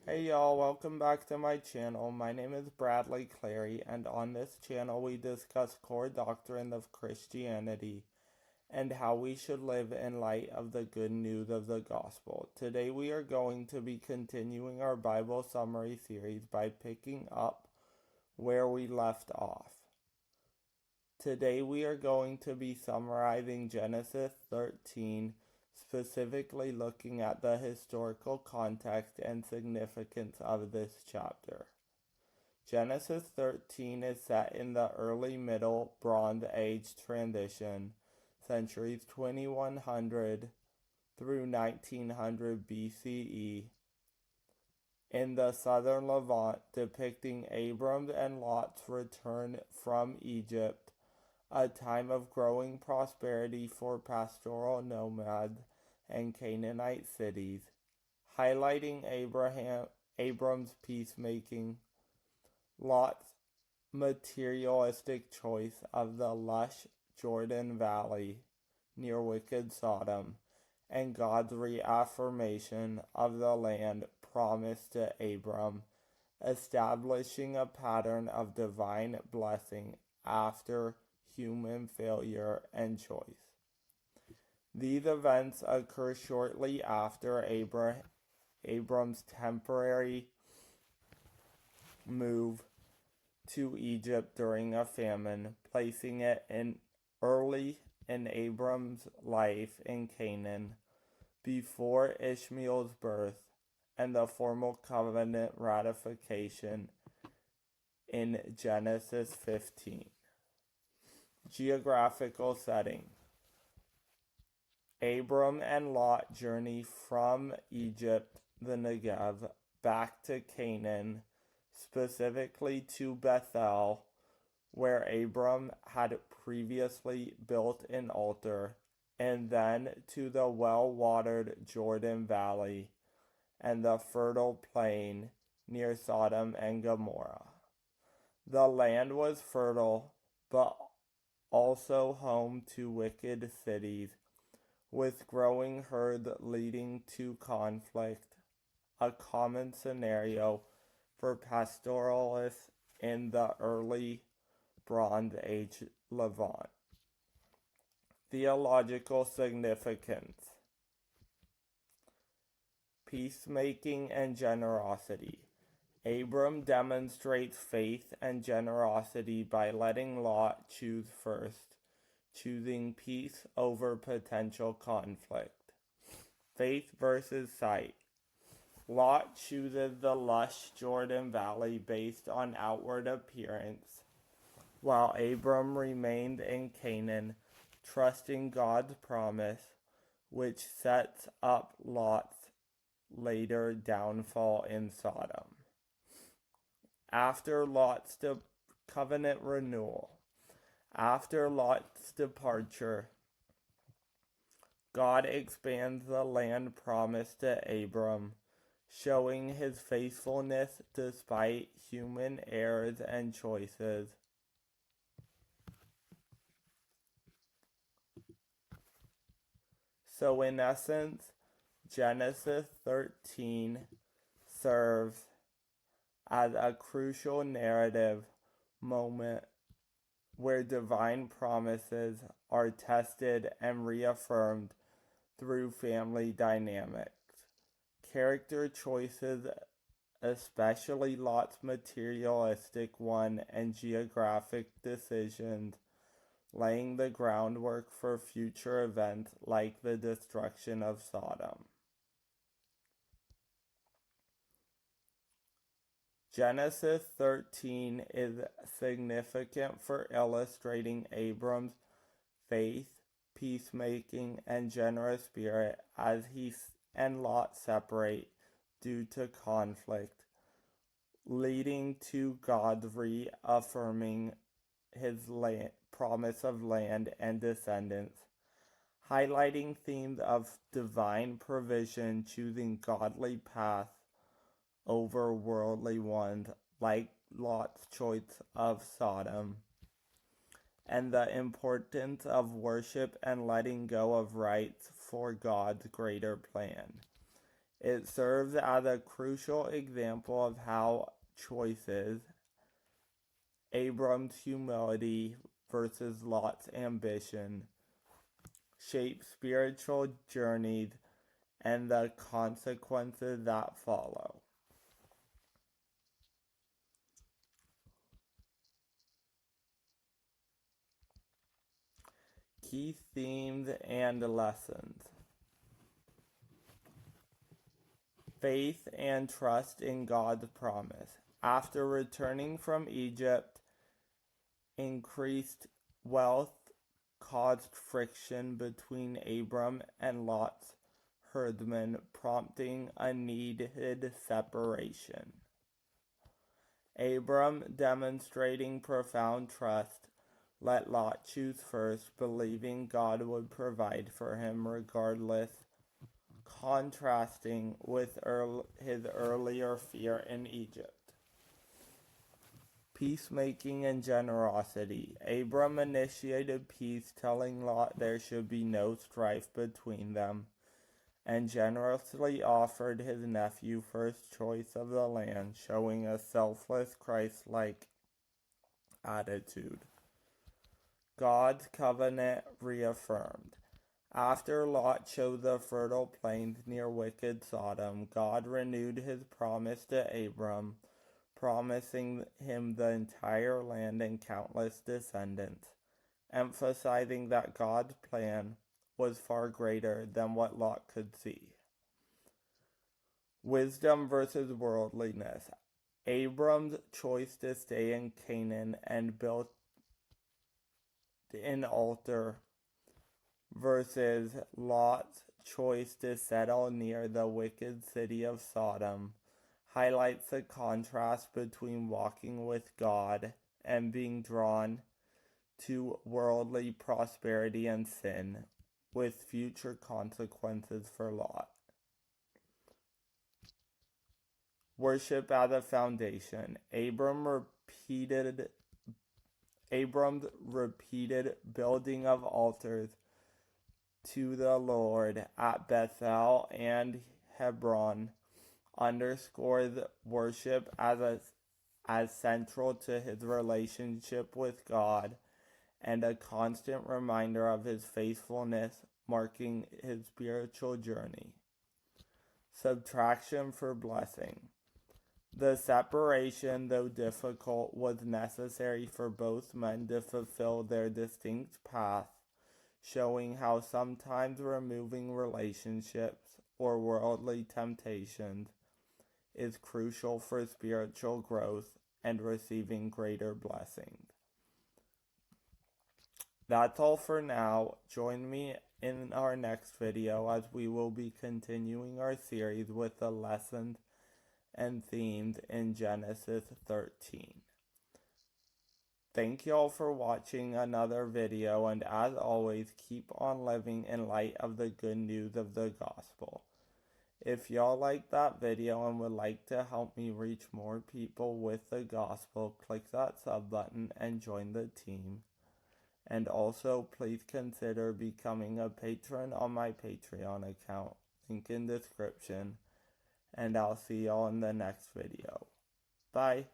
Hey y'all, welcome back to my channel. My name is Bradley Clary, and on this channel we discuss core doctrine of Christianity and how we should live in light of the good news of the gospel. Today we are going to be continuing our Bible summary series by picking up where we left off. Today we are going to be summarizing Genesis 13, specifically looking at the historical context and significance of this chapter. Genesis 13 is set in the early Middle Bronze Age transition, centuries 2100 through 1900 BCE, in the southern Levant, depicting Abram and Lot's return from Egypt, a time of growing prosperity for pastoral nomads and Canaanite cities, highlighting Abram's peacemaking, Lot's materialistic choice of the lush Jordan Valley near wicked Sodom, and God's reaffirmation of the land promised to Abram, establishing a pattern of divine blessing after human failure and choice. These events occur shortly after Abram's temporary move to Egypt during a famine, placing it early in Abram's life in Canaan, before Ishmael's birth and the formal covenant ratification in Genesis 15. Geographical setting. Abram and Lot journey from Egypt, the Negev, back to Canaan, specifically to Bethel, where Abram had previously built an altar, and then to the well-watered Jordan Valley and the fertile plain near Sodom and Gomorrah. The land was fertile, but also home to wicked cities, with growing herds leading to conflict, a common scenario for pastoralists in the early Bronze Age Levant. Theological significance. Peacemaking and generosity. Abram demonstrates faith and generosity by letting Lot choose first, choosing peace over potential conflict. Faith versus sight. Lot chooses the lush Jordan Valley based on outward appearance, while Abram remained in Canaan, trusting God's promise, which sets up Lot's later downfall in Sodom. After Lot's covenant renewal. After Lot's departure, God expands the land promised to Abram, showing his faithfulness despite human errors and choices. So in essence, Genesis 13 serves as a crucial narrative moment where divine promises are tested and reaffirmed through family dynamics. Character choices, especially Lot's materialistic one, and geographic decisions, laying the groundwork for future events like the destruction of Sodom. Genesis 13 is significant for illustrating Abram's faith, peacemaking, and generous spirit as he and Lot separate due to conflict, leading to God reaffirming his promise of land and descendants, highlighting themes of divine provision, choosing godly paths over worldly ones, like Lot's choice of Sodom, and the importance of worship and letting go of rights for God's greater plan. It serves as a crucial example of how choices, Abram's humility versus Lot's ambition, shape spiritual journeys and the consequences that follow. Key themes and lessons. Faith and trust in God's promise. After returning from Egypt, increased wealth caused friction between Abram and Lot's herdsmen, prompting a needed separation. Abram, demonstrating profound trust, let Lot choose first, believing God would provide for him regardless, contrasting with his earlier fear in Egypt. Peacemaking and generosity. Abram initiated peace, telling Lot there should be no strife between them, and generously offered his nephew first choice of the land, showing a selfless, Christ-like attitude. God's covenant reaffirmed. After Lot chose the fertile plains near wicked Sodom, God renewed his promise to Abram, promising him the entire land and countless descendants, emphasizing that God's plan was far greater than what Lot could see. Wisdom versus worldliness. Abram's choice to stay in Canaan and build an altar versus Lot's choice to settle near the wicked city of Sodom highlights the contrast between walking with God and being drawn to worldly prosperity and sin, with future consequences for Lot. Worship as a foundation. Abram's repeated building of altars to the Lord at Bethel and Hebron underscores worship as central to his relationship with God and a constant reminder of his faithfulness, marking his spiritual journey. Subtraction for blessing. The separation, though difficult, was necessary for both men to fulfill their distinct paths, showing how sometimes removing relationships or worldly temptations is crucial for spiritual growth and receiving greater blessings. That's all for now. Join me in our next video as we will be continuing our series with the lessons and themes in Genesis 13. Thank y'all for watching another video, and as always, keep on living in light of the good news of the gospel. If y'all liked that video and would like to help me reach more people with the gospel, click that sub button and join the team. And also, please consider becoming a patron on my Patreon account, link in description, and I'll see y'all in the next video. Bye.